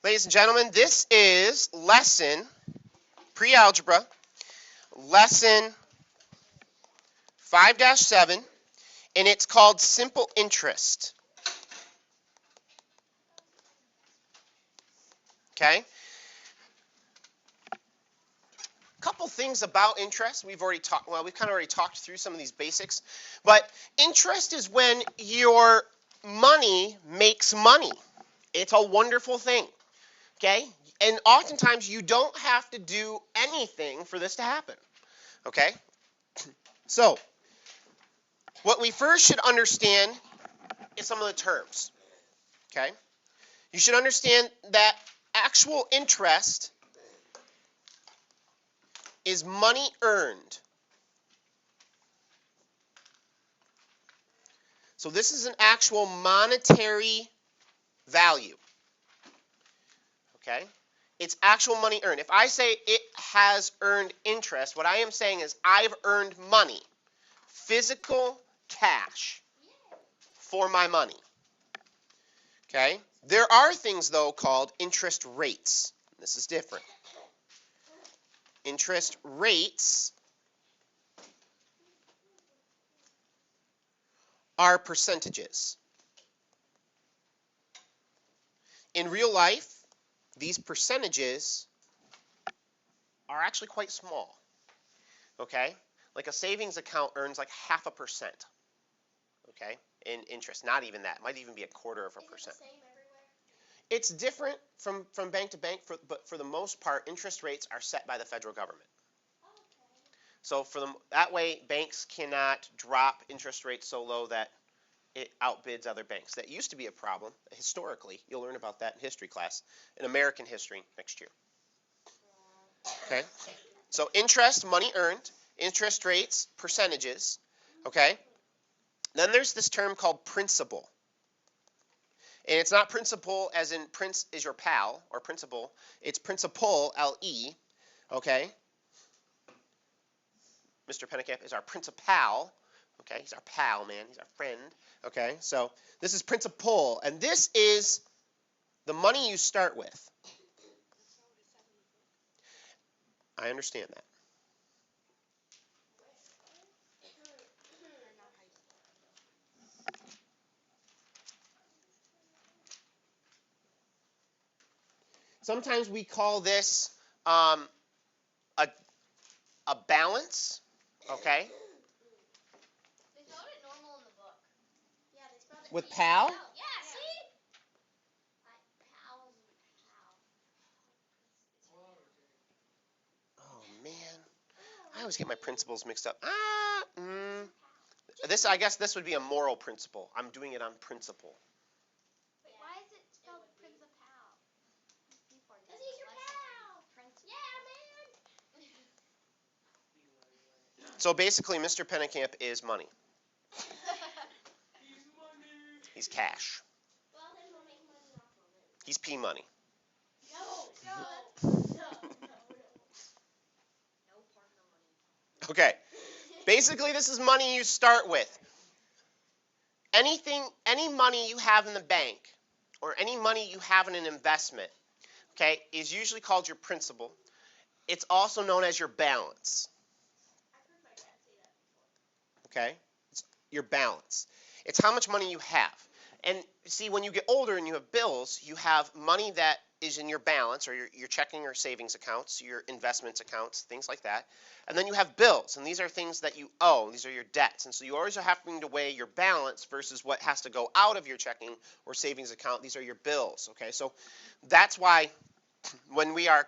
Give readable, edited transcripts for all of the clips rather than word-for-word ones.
Ladies and gentlemen, this is lesson, pre-algebra, lesson 5-7, and it's called simple interest. Okay? Couple things about interest. We've kind of already talked through some of these basics, but interest is when your money makes money. It's a wonderful thing. Okay? And oftentimes you don't have to do anything for this to happen. Okay? So, what we first should understand is some of the terms. Okay? You should understand that actual interest is money earned. So this is an actual monetary value. Okay? It's actual money earned. If I say it has earned interest, what I am saying is I've earned money, physical cash, for my money. Okay? There are things, though, called interest rates. This is different. Interest rates are percentages. In real life, these percentages are actually quite small. Okay? Like a savings account earns like 0.5%. Okay? In interest. Not even that. It might even be 0.25%. Is it the same everywhere? It's different from bank to bank, but for the most part, interest rates are set by the federal government. So that way, banks cannot drop interest rates so low that it outbids other banks. That used to be a problem historically. You'll learn about that in history class, in American history next year. Okay? So interest, money earned, interest rates, percentages. Okay? Then there's this term called principal. And it's not principal as in prince is your pal or principal. It's principal, L-E. Okay? Mr. Pennekamp is our principal. Okay? He's our pal, man. He's our friend. Okay? So this is principal. And this is the money you start with. I understand that. Sometimes we call this a balance. Okay? They spelled it normal in the book. Yeah, they spelled it With pal? Yeah, see? Oh, man. I always get my principles mixed up. I guess this would be a moral principle. I'm doing it on principle. Wait, why is it spelled principal? Because he's your pal. Yeah, man. So basically, Mr. Pennekamp is money. He's cash. Well, then we'll make money off of it. He's P money. No. No partner money. Okay. Basically, this is money you start with. Any money you have in the bank or any money you have in an investment, okay, is usually called your principal. It's also known as your balance. I've heard my dad say that before. Okay? It's your balance. It's how much money you have. And see, when you get older and you have bills, you have money that is in your balance or your checking or savings accounts, your investments accounts, things like that. And then you have bills, and these are things that you owe. These are your debts. And so you always are having to weigh your balance versus what has to go out of your checking or savings account. These are your bills. Okay? So that's why when we're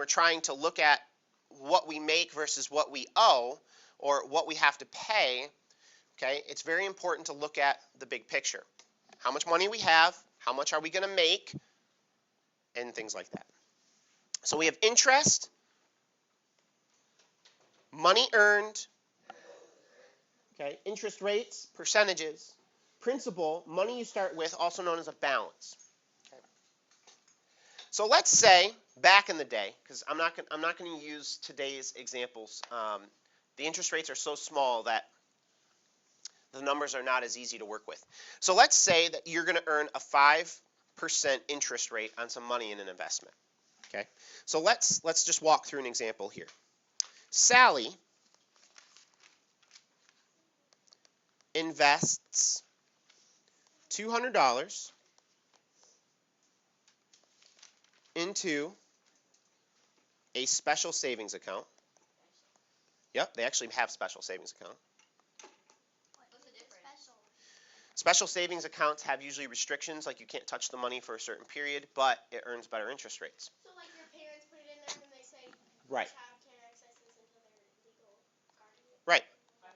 trying to look at what we make versus what we owe or what we have to pay, okay, it's very important to look at the big picture. How much money we have, how much are we going to make, and things like that. So we have interest, money earned, okay, interest rates, percentages, principal, money you start with, also known as a balance. Okay. So let's say back in the day, because I'm not going to use today's examples. The interest rates are so small that the numbers are not as easy to work with. So let's say that you're going to earn a 5% 5% interest rate on some money in an investment. Okay, so let's just walk through an example here. Sally invests $200 into a special savings account. Yep, they actually have special savings account. What's the difference? Special savings accounts have usually restrictions, like you can't touch the money for a certain period, but it earns better interest rates. So like your parents put it in there and they say Right. your child can't access this until they're legal guardian. Right.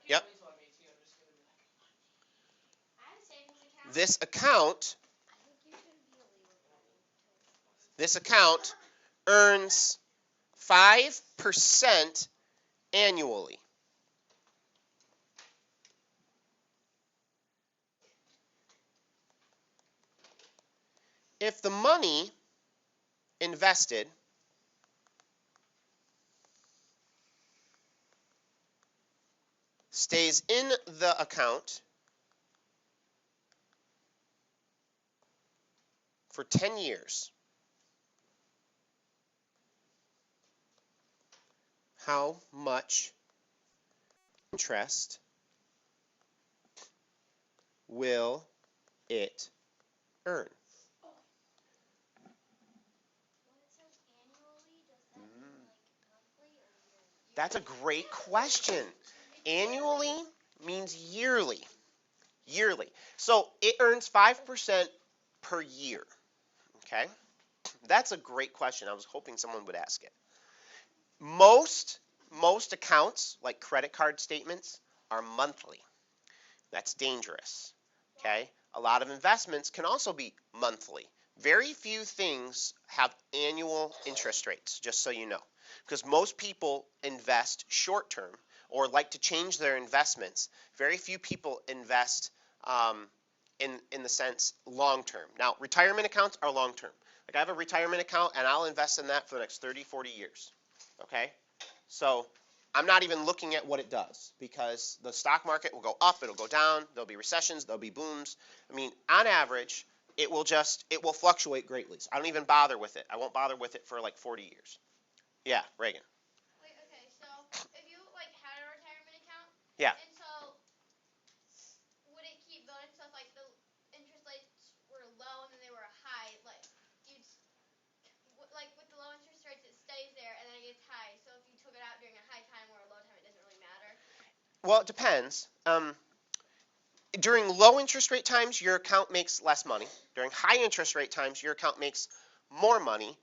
Yep. I have a savings account. This account I think you shouldn't be a legal guardian until This account earns 5% annually. If the money invested stays in the account for 10 years, how much interest will it earn? when it says annually, does that mean like monthly or yearly? That's a great question. Annually means yearly. Yearly. So it earns 5% per year. Okay? That's a great question. I was hoping someone would ask it. Most accounts, like credit card statements, are monthly. That's dangerous. Okay? A lot of investments can also be monthly. Very few things have annual interest rates, just so you know. Because most people invest short term or like to change their investments. Very few people invest in the sense long term. Now, retirement accounts are long term. Like I have a retirement account and I'll invest in that for the next 30, 40 years. Okay? So I'm not even looking at what it does because the stock market will go up, it'll go down, there'll be recessions, there'll be booms. I mean, on average, it will fluctuate greatly. So I don't even bother with it. I won't bother with it for like 40 years. Yeah, Reagan. Wait, okay, so if you like had a retirement account, Yeah. and so would it keep going? So if like the interest rates were low and then they were high, like you'd like with the low interest rates, it stays there and then it gets high. So if you took it out during a high time or a low time, it doesn't really matter. Well, it depends. During low interest rate times, your account makes less money. During high interest rate times, your account makes more money.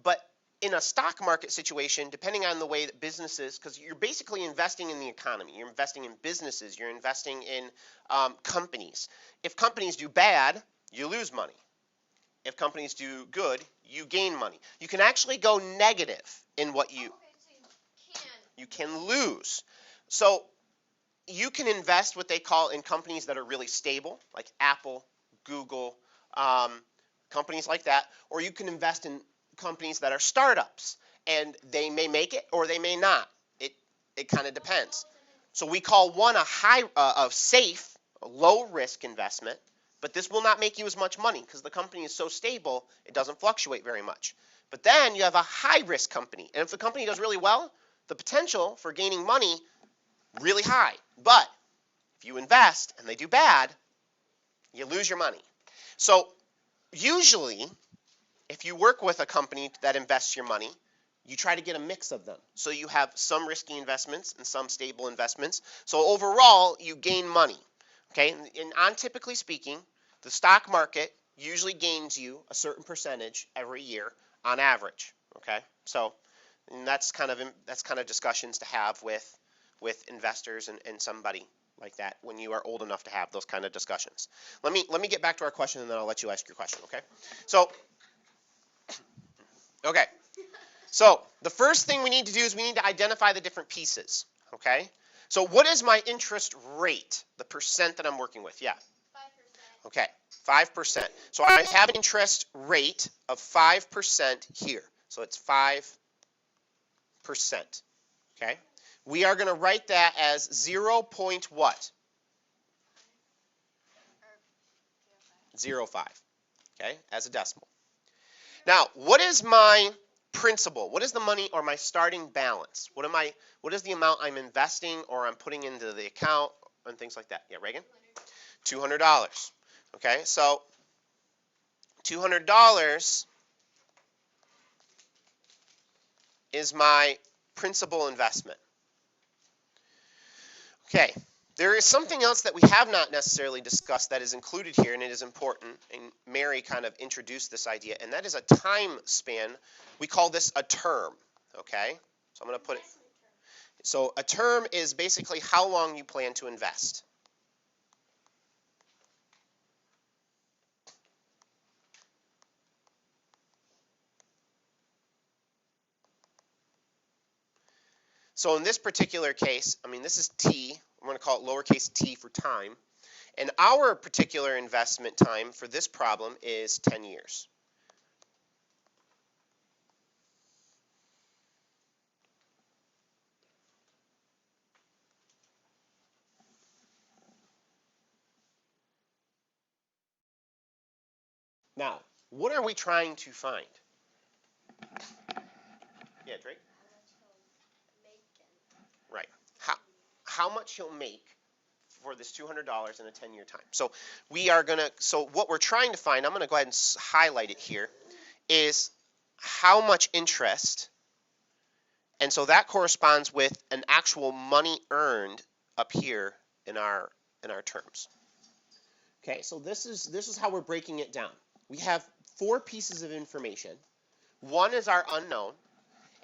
But in a stock market situation, depending on the way that businesses, because you're basically investing in the economy, you're investing in businesses, you're investing in companies. If companies do bad, you lose money. If companies do good, you gain money. You can actually go negative in what Okay, so you can lose. So you can invest what they call in companies that are really stable, like Apple, Google, companies like that, or you can invest in companies that are startups, and they may make it or they may not. It kind of depends. So we call one a safe, low risk investment, but this will not make you as much money because the company is so stable, it doesn't fluctuate very much. But then you have a high risk company, and if the company does really well, the potential for gaining money really high. But if you invest and they do bad, you lose your money. So usually, if you work with a company that invests your money, you try to get a mix of them. So you have some risky investments and some stable investments. So overall, you gain money. Okay, and typically speaking, the stock market usually gains you a certain percentage every year on average. Okay, so and that's kind of discussions to have with investors and somebody like that when you are old enough to have those kind of discussions. Let me get back to our question and then I'll let you ask your question. Okay, so the first thing we need to do is we need to identify the different pieces. Okay, so what is my interest rate, the percent that I'm working with? Yeah. 5%. Okay, 5%. So I have an interest rate of 5% here. So it's 5%. Okay, we are going to write that as 0. What? 0.5. okay, as a decimal. Now, what is my principal? What is the money or my starting balance? What is the amount I'm investing or I'm putting into the account and things like that? Yeah, Reagan? $200. Okay, so $200 is my principal investment. Okay, there is something else that we have not necessarily discussed that is included here, and it is important, and Mary kind of introduced this idea, and that is a time span. We call this a term, okay? So I'm going to put it. So a term is basically how long you plan to invest. So in this particular case, I mean, this is T. I'm going to call it lowercase t for time. And our particular investment time for this problem is 10 years. Now, what are we trying to find? Yeah, Drake? Right. How much he'll make for this $200 in a 10-year time. So what we're trying to find, I'm going to go ahead and highlight it here, is how much interest, and so that corresponds with an actual money earned up here in our terms. Okay, so this is how we're breaking it down. We have 4 pieces of information. One is our unknown,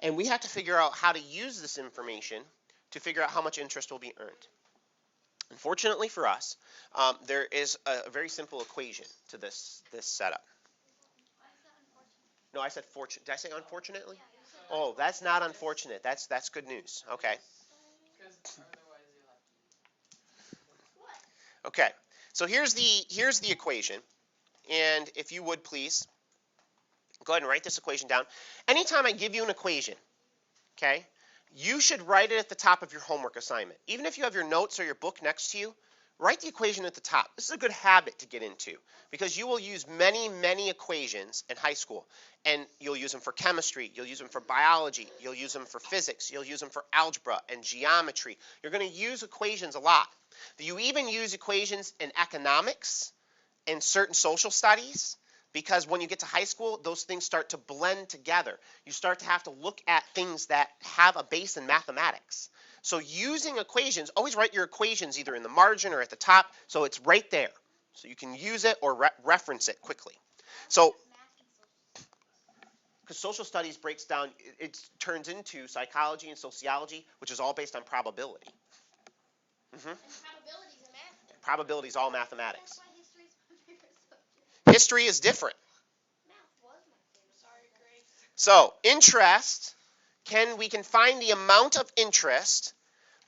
and we have to figure out how to use this information to figure out how much interest will be earned. Unfortunately for us, there is a very simple equation to this setup. No, I said fortunate. Did I say unfortunately? Oh, that's not unfortunate. That's good news. Okay. Okay. So here's the equation, and if you would please go ahead and write this equation down. Anytime I give you an equation, okay, you should write it at the top of your homework assignment. Even if you have your notes or your book next to you, write the equation at the top. This is a good habit to get into because you will use many, many equations in high school. And you'll use them for chemistry, you'll use them for biology, you'll use them for physics, you'll use them for algebra and geometry. You're going to use equations a lot. You even use equations in economics and certain social studies, because when you get to high school, those things start to blend together. You start to have to look at things that have a base in mathematics. So using equations, always write your equations either in the margin or at the top, so it's right there. So you can use it or reference it quickly. So, because social studies breaks down, it turns into psychology and sociology, which is all based on probability. Mm-hmm. And probability is math. Probability is all mathematics. That's why history is my favorite subject. History is different. Math was my favorite. Sorry, Grace. So, interest, we can find the amount of interest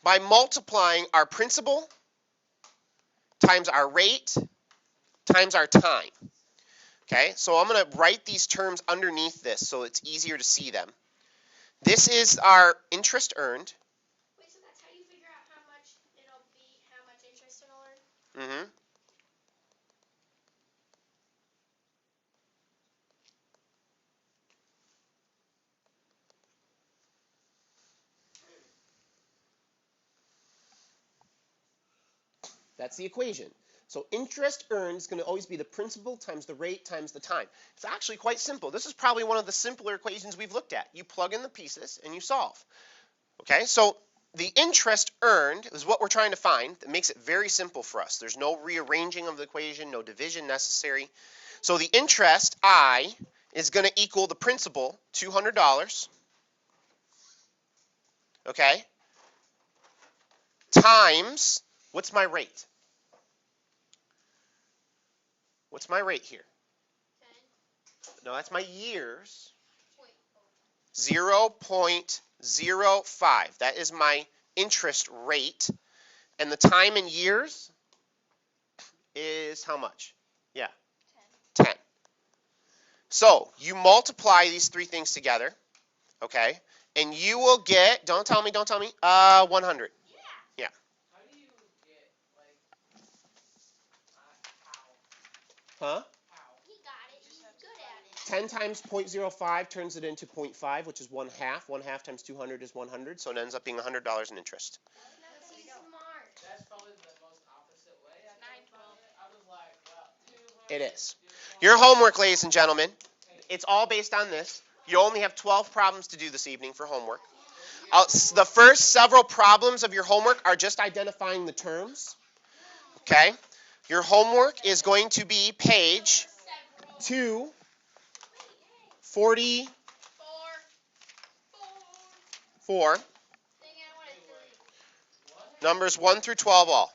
by multiplying our principal times our rate times our time. Okay, so I'm going to write these terms underneath this so it's easier to see them. This is our interest earned. Wait, so that's how you figure out how much it'll be, how much interest it'll earn? Mm-hmm. That's the equation. So interest earned is going to always be the principal times the rate times the time. It's actually quite simple. This is probably one of the simpler equations we've looked at. You plug in the pieces and you solve. Okay, so the interest earned is what we're trying to find. That makes it very simple for us. There's no rearranging of the equation, no division necessary. So the interest, I, is going to equal the principal, $200. Okay, times, what's my rate? What's my rate here? 10. No, that's my years. Wait. 0.05. That is my interest rate. And the time in years is how much? Yeah. 10. So you multiply these 3 things together, okay? And you will get, don't tell me, 100. Yeah. Yeah. How do you get, like, how? Huh? How? He got it. 10 times 0.05 turns it into 0.5, which is 1/2. 1/2 times 200 is 100, so it ends up being $100 in interest. That's smart. That's probably the most opposite way I thought about it. I was like, well, 200. It is. Your homework, ladies and gentlemen, it's all based on this. You only have 12 problems to do this evening for homework. The first several problems of your homework are just identifying the terms. Okay? Your homework is going to be page 244. Numbers 1 through 12 all.